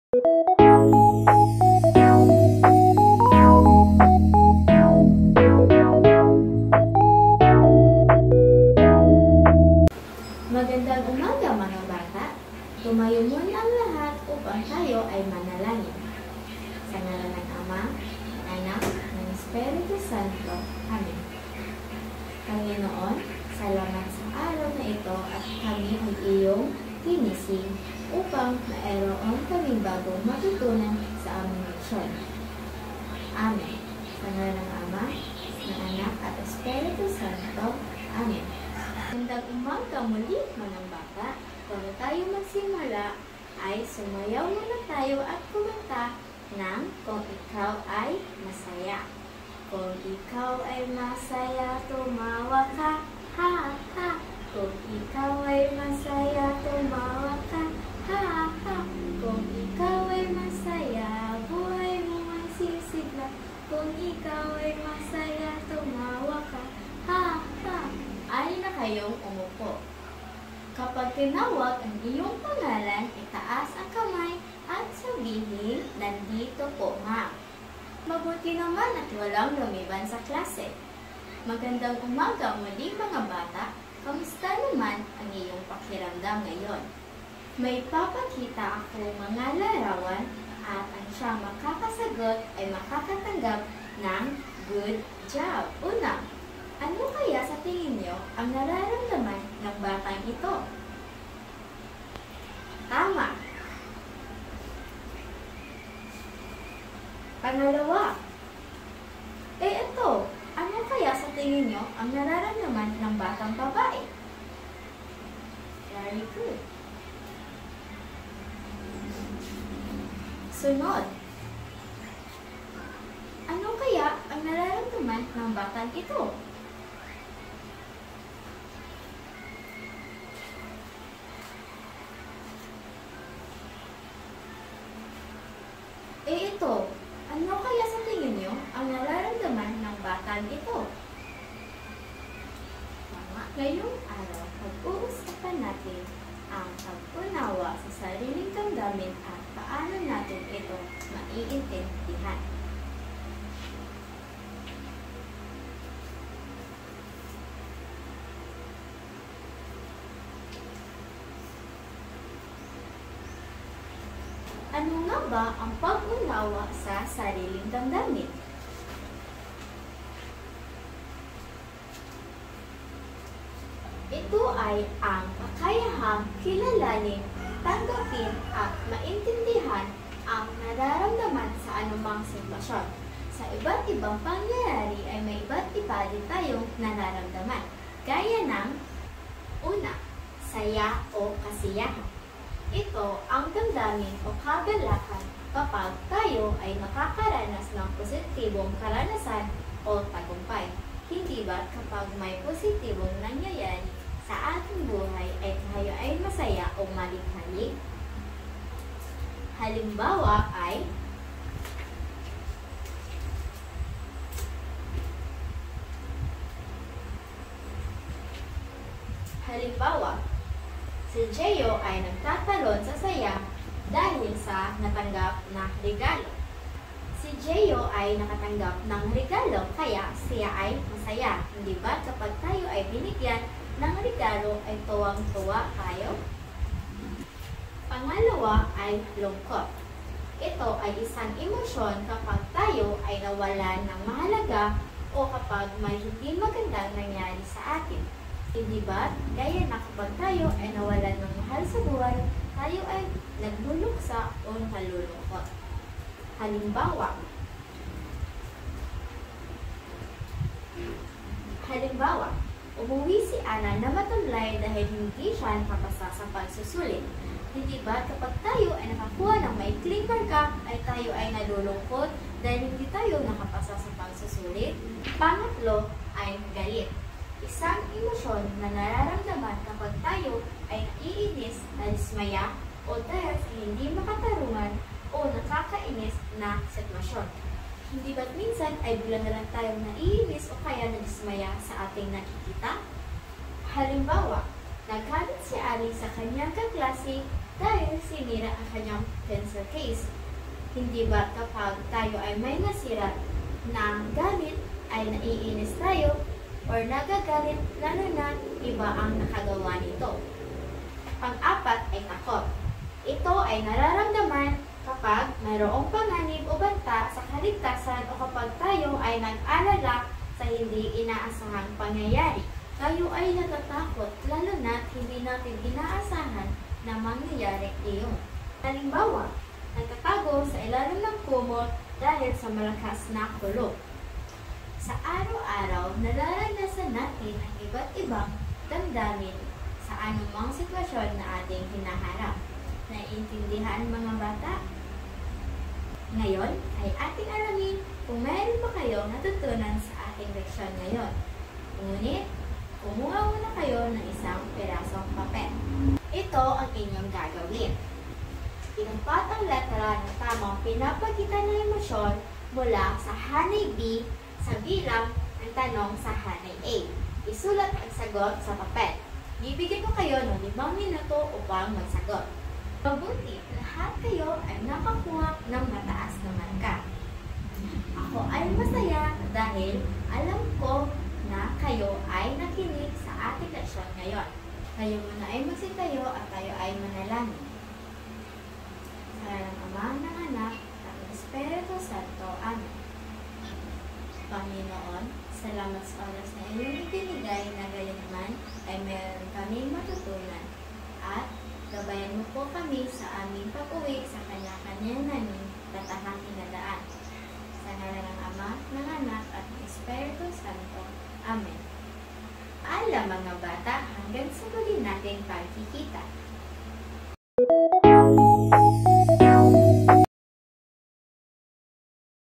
Magandang umaga mga bata. Tumayo muna ang lahat upang tayo ay manalangin. Sa ngalan ng Ama, ng Anak, ng Espiritu Santo. Amen. Panginoon, salamat sa araw na ito at kami ay iyong tinising upang mayroon kaming bagong matutunan sa aming misyon. Amen. Sa ngalan ng Ama, ng Anak at Espiritu Santo. Amen. Magandang umaga muli mga bata. Bago tayo magsimula ay sumayaw muna tayo at kumanta ng Kung Ikaw ay Masaya. Kung ikaw ay masaya, tumawa ka, ha ha. Kung ikaw ay masaya, tumawa ka, ha ha. Kung ikaw ay masaya, buhay mo ay sisigla. Kung ikaw ay masaya, tumawa ka, ha ha. Ay na kayong umupo. Kapag tinawag ang iyong pangalan, itaas ang kamay at sabihin, nandito po ma'am. Mabuti naman at walang lumiban sa klase. Magandang umaga muli mga bata. Kamusta naman ang iyong pakiramdam ngayon? May papakita ako mga larawan at ang siyang makakasagot ay makakatanggap ng good job. Una, ano kaya sa tingin niyo ang nararamdaman ng batang ito? Tama. Pangalawa, ito, ano kaya sa tingin niyo ang nararamdaman ng batang babae? Very good. Sunod, ano kaya ang nararamdaman ng batang ito? Ito, ano kaya sa tingin niyo ang nararamdaman ng batang ito? Ngayong araw, pag-uusapan natin ang pag-unawa sa sariling damdamin at paano natin ito maiintindihan. Ano nga ba ang pag-unawa sa sariling damdamin? Ito ay ang kakayahang kilalanin, tanggapin at maintindihan ang nararamdaman sa anumang sitwasyon. Sa iba't ibang pangyayari ay may iba't iba din tayong nararamdaman. Gaya ng una, saya o kasiyahan. Ito ang damdamin o kagalakan kapag tayo ay nakakaranas ng positibong karanasan o tagumpay. Hindi ba kapag may positibong nangyayari sa ating buhay ay tayo ay masaya o malikhalik? Halimbawa ay si Jeyo ay nagtatalon sa saya dahil sa natanggap na regalo. Si Jeyo ay nakatanggap ng regalo kaya siya ay masaya. Hindi ba kapag tayo ay binigyan ng regalo ay tuwang-tuwa tayo? Pangalawa ay lungkot. Ito ay isang emosyon kapag tayo ay nawalan ng mahalaga o kapag may hindi magandang nangyari sa atin. Hindi ba, gaya na kapag tayo ay nawalan ng mahal sa buhay, tayo ay nagluluksa o nalulungkot. Halimbawa, umuwi si Ana na matamlay dahil hindi siya nakapasa sa pagsusulit. Hindi ba kapag tayo ay nakakuha ng maikling marka, ay tayo ay nalulungkot dahil hindi tayo nakapasa sa pagsusulit? Pangatlo ay galit. Isang emosyon na nararamdaman kapag tayo ay naiinis, nadismaya, o dahil sa hindi makatarungan o nakakainis na sitwasyon. Hindi ba't minsan ay bigla na lang tayong naiinis o kaya nadismaya sa ating nakikita? Halimbawa, nagalit si Ali sa kanyang kaklase dahil sinira ang kanyang pencil case. Hindi ba kapag tayo ay may nasira na gamit ay naiinis tayo or nagagalit lalo na iba ang nakagawa nito? Pang-apat ay takot. Ito ay nararamdaman kapag mayroong panganib o banta sa kaligtasan o kapag tayo ay nag-alala sa hindi inaasahang pangyayari. Tayo ay natatakot lalo na hindi natin inaasahan na mangyayari iyon. Halimbawa, nagtatago sa ilalim ng kumot dahil sa malakas na kulog. Sa araw-araw, nararanasan natin ang iba't ibang damdamin sa anumang sitwasyon na ating hinaharap. Naiintindihan mga bata? Ngayon ay ating alamin kung meron ba kayong natutunan sa ating leksyon ngayon. Ngunit, kumuha muna kayo ng isang pirasong papel. Ito ang inyong gagawin. Inupat ang letra ng tamang pinapakita ng emosyon mula sa hanay B sa bilang ng tanong sa hanay A. Isulat ang sagot sa papel. Bibigyan ko kayo ng 5 minuto upang magsagot. Mabuti, lahat kayo ay nakakuha ng mataas na marka. Ako ay masaya dahil alam ko na kayo ay nakinig sa ating leksyon ngayon. Kayo muna ay magsitayo at tayo ay manalangin. Sa ngalan ng Ama, ng Anak, at ng Espiritu Santo. Amen. Panginoon, salamat sa oras na iyong ibinigay na gayon naman ay meron kaming matutunan. At gabayan mo po kami sa aming pag-uwi sa kanya